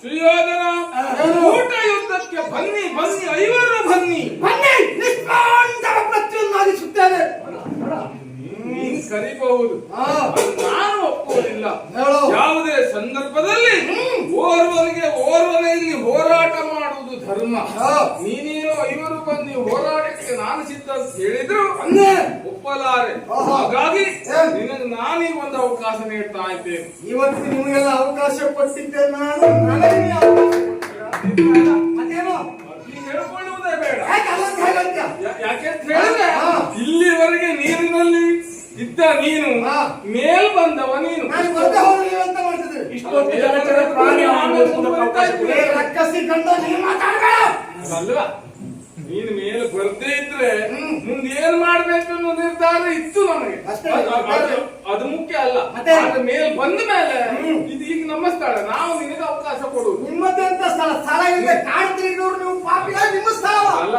ಸುಯೋಧನ ಊಟ ಯುದ್ಧಕ್ಕೆ ಬನ್ನಿ ಬನ್ನಿ ಐವರು ಬನ್ನಿ ಬನ್ನಿ ನಿಷ್ಕಾಂತವ ಪ್ರತಿಯೊಂದಾಗಿಸುತ್ತೇನೆ. ನೀನ್ ಕರಿಬಹುದು, ನಾನು ಒಪ್ಪುವುದಿಲ್ಲ. ಯಾವುದೇ ಸಂದರ್ಭದಲ್ಲಿ ಓರ್ವನಿಗೆ ಹೋರಾಟ ಮಾಡುವುದು ಧರ್ಮ. ನೀನೇನು ಐವರು ಬನ್ನಿ ಹೋರಾಟಕ್ಕೆ ನಾನು ಸಿದ್ಧ ಅಂತ ಹೇಳಿದ್ರು ಒಪ್ಪಲಾರೆ. ಹಾಗಾಗಿ ನಿನಗೆ ನಾನೀಗ ಒಂದು ಅವಕಾಶ ನೀಡ್ತಾ ಇದ್ದೇನೆ. ಇವತ್ತು ನಿಮಗೆಲ್ಲ ಅವಕಾಶ ಕೊಟ್ಟಿದ್ದೆ ನಾನು. ಮತ್ತೇನು ಹೇಳ್ಕೊಳ್ಳುವುದೇ ಬೇಡ. ಯಾಕೆಂತ ಹೇಳಿದ್ರೆ ಇಲ್ಲಿವರೆಗೆ ನೀರಿನಲ್ಲಿ ಇದ್ದ ನೀನು ಮೇಲ್ ಬಂದವ ನೀನು. ಅಲ್ವಾ, ನೀನು ಮೇಲೆ ಬರ್ದೇ ಇದ್ರೆ ಮುಂದೆ ಏನ್ ಮಾಡ್ಬೇಕು ಅನ್ನೋ ನಿರ್ಧಾರ ಇತ್ತು ನಮಗೆ. ಅದು ಮುಖ್ಯ ಅಲ್ಲ. ಮೇಲ್ ಬಂದ ಮೇಲೆ ಇದು ಈಗ ನಮ್ಮ ಸ್ಥಳ, ನಾವು ನಿನಗೆ ಅವಕಾಶ ಕೊಡುವುದು. ನಿಮ್ಮದೇ ಅಂತ ಸ್ಥಳ ಇದೆ. ಕಾಡ್ತಿರೋರು ನೀವು ಪಾಪಿಯ ನಿಮ್ಮ ಸ್ಥಳ ಅಲ್ಲ.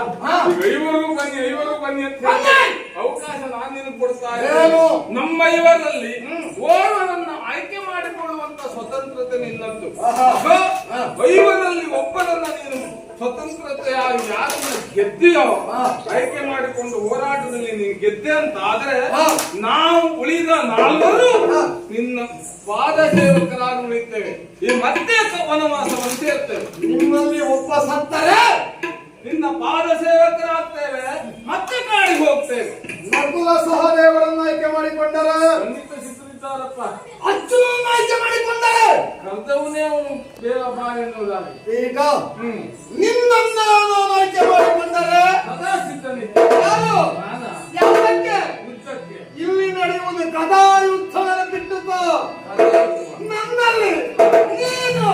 ಐವರೆಗೂ ಬನ್ನಿ ಅಂತ ಅವಕಾಶ ನಾನು ನಿನಗೆ ಕೊಡ್ತಾ ಇದ್ದೇನೆ. ನಮ್ಮ ಇವರಲ್ಲಿ ಓರ್ವನನ್ನ ಆಯ್ಕೆ ಮಾಡಿಕೊಳ್ಳುವಂತ ಸ್ವತಂತ್ರತೆ ನಿನ್ನದ್ದು. ಐವರಲ್ಲಿ ಒಬ್ಬರನ್ನ ನೀನು ಸ್ವತಂತ್ರತೆಯಾಗಿ ಯಾರನ್ನ ಗೆದ್ದೆಯೋ ಆಯ್ಕೆ ಮಾಡಿಕೊಂಡು ಹೋರಾಟದಲ್ಲಿ ನೀನು ಗೆದ್ದೆ ಅಂತ ಆದ್ರೆ ನಾವು ಉಳಿದ ನಾಲ್ವರು ನಿನ್ನ ಪಾದ ಸೇವಕರಾಗಿ ಉಳಿತೇವೆ. ಈ ಮತ್ತೆ ವನವಾಸವನ್ನು ಸೇರ್ತೇವೆ. ನಿಮ್ಮಲ್ಲಿ ಒಬ್ಬ ಸತ್ತರೆ ನಿನ್ನ ಪಾದ ಸೇವಕರಾಗ್ತೇವೆ, ಮತ್ತೆ ಕಾಡಿಗೆ ಹೋಗ್ತೇವೆ. ನಕುಲ ಸಹದೇವರನ್ನು ಆಯ್ಕೆ ಮಾಡಿಕೊಂಡರೆ ಖಂಡಿತ ಸಿದ್ಧರಿದ್ದಾರಪ್ಪ. ಅರ್ಜುನನ್ನು ಆಯ್ಕೆ ಮಾಡಿಕೊಂಡರೆ ಕರ್ತವನೇ ಅವನು ದೇವ ಬಾ ಎನ್ನುವುದಾಗಿ. ಈಗ ನಿನ್ನನ್ನ ನಾನು ಆಯ್ಕೆ ಮಾಡಿಕೊಂಡರೆ ಸದಾ ಸಿದ್ಧನೇ. ಯಾರು ಯಾವುದಕ್ಕೆ? ಯುದ್ಧಕ್ಕೆ. ಇಲ್ಲಿ ನಡೆಯುವುದು ಗದಾ ಯುದ್ಧ ಬಿಟ್ಟು ನನ್ನಲ್ಲಿ ನೀನು